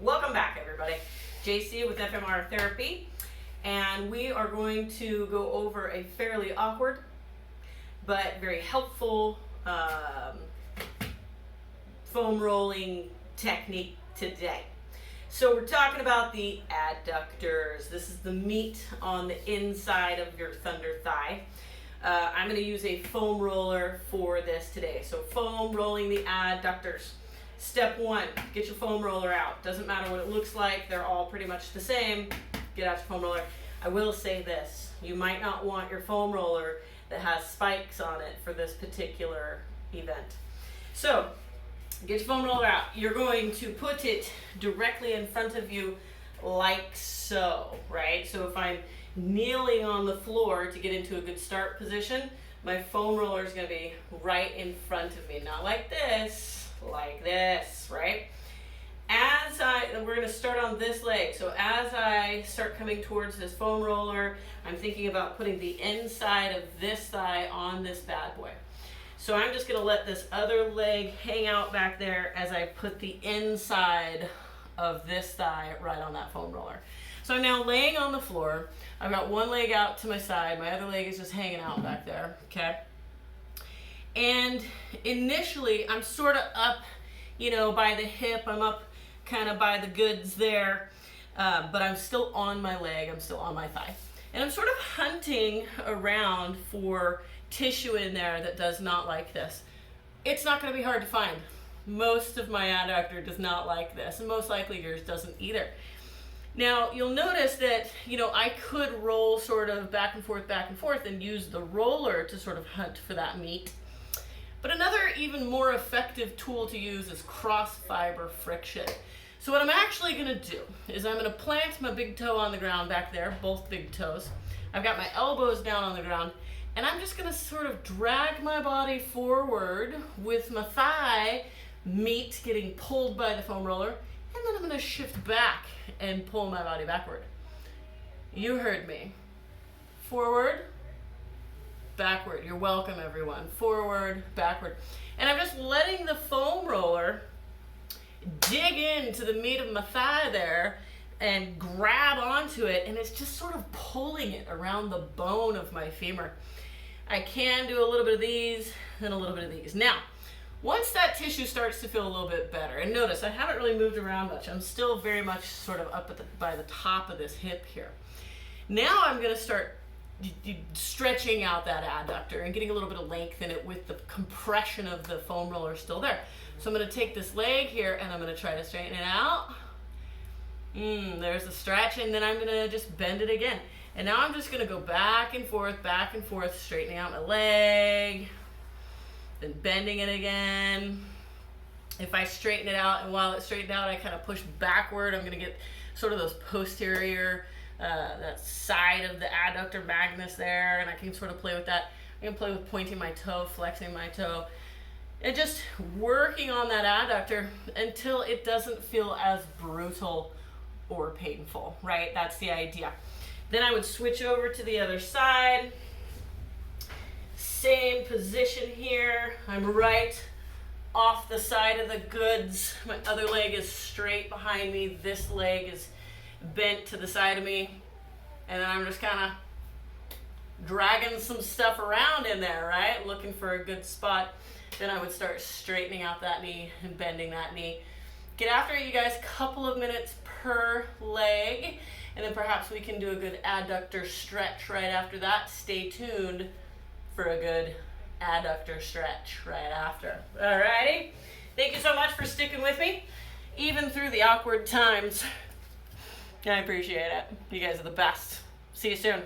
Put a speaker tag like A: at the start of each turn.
A: Welcome back, everybody. JC with FMR Therapy, and we are going to go over a fairly awkward but very helpful foam rolling technique today. So we're talking about the adductors. This is the meat on the inside of your thunder thigh. I'm going to use a foam roller for this today. So foam rolling the adductors. Step one, get your foam roller out. Doesn't matter what it looks like, they're all pretty much the same. Get out your foam roller. I will say this, you might not want your foam roller that has spikes on it for this particular event. So, get your foam roller out. You're going to put it directly in front of you like so, right? So if I'm kneeling on the floor to get into a good start position, my foam roller is going to be right in front of me. Not like this. Like this, right? We're going to start on this leg. So as I start coming towards this foam roller, I'm thinking about putting the inside of this thigh on this bad boy. So I'm just going to let this other leg hang out back there as I put the inside of this thigh right on that foam roller. So I'm now laying on the floor. I've got one leg out to my side. My other leg is just hanging out back there, okay? And initially, I'm sort of up, by the hip. I'm up kind of by the goods there, but I'm still on my leg. I'm still on my thigh. And I'm sort of hunting around for tissue in there that does not like this. It's not going to be hard to find. Most of my adductor does not like this, and most likely yours doesn't either. Now, you'll notice that, I could roll sort of back and forth, and use the roller to sort of hunt for that meat. But another even more effective tool to use is cross fiber friction. So what I'm actually going to do is I'm going to plant my big toe on the ground back there, both big toes. I've got my elbows down on the ground, and I'm just going to sort of drag my body forward with my thigh meat getting pulled by the foam roller, and then I'm going to shift back and pull my body backward. You heard me. Forward, backward. You're welcome, everyone. Forward, backward. And I'm just letting the foam roller dig into the meat of my thigh there and grab onto it, and it's just sort of pulling it around the bone of my femur. I can do a little bit of these and a little bit of these. Now, once that tissue starts to feel a little bit better, and notice I haven't really moved around much. I'm still very much sort of up by the top of this hip here. Now I'm going to start stretching out that adductor and getting a little bit of length in it with the compression of the foam roller still there. So I'm going to take this leg here and I'm going to try to straighten it out. There's the stretch, and then I'm going to just bend it again. And now I'm just going to go back and forth, straightening out my leg, then bending it again. If I straighten it out, and while it's straightened out, I kind of push backward, I'm going to get sort of those posterior that side of the adductor magnus there, and I can sort of play with that. I can play with pointing my toe, flexing my toe, and just working on that adductor until it doesn't feel as brutal or painful, right? That's the idea. Then I would switch over to the other side. Same position here. I'm right off the side of the goods. My other leg is straight behind me. This leg is bent to the side of me, and then I'm just kind of dragging some stuff around in there, right? Looking for a good spot. Then I would start straightening out that knee and bending that knee. Get after it, you guys, couple of minutes per leg, and then perhaps we can do a good adductor stretch right after that. Stay tuned for a good adductor stretch right after. Alrighty? Thank you so much for sticking with me, even through the awkward times. I appreciate it. You guys are the best. See you soon.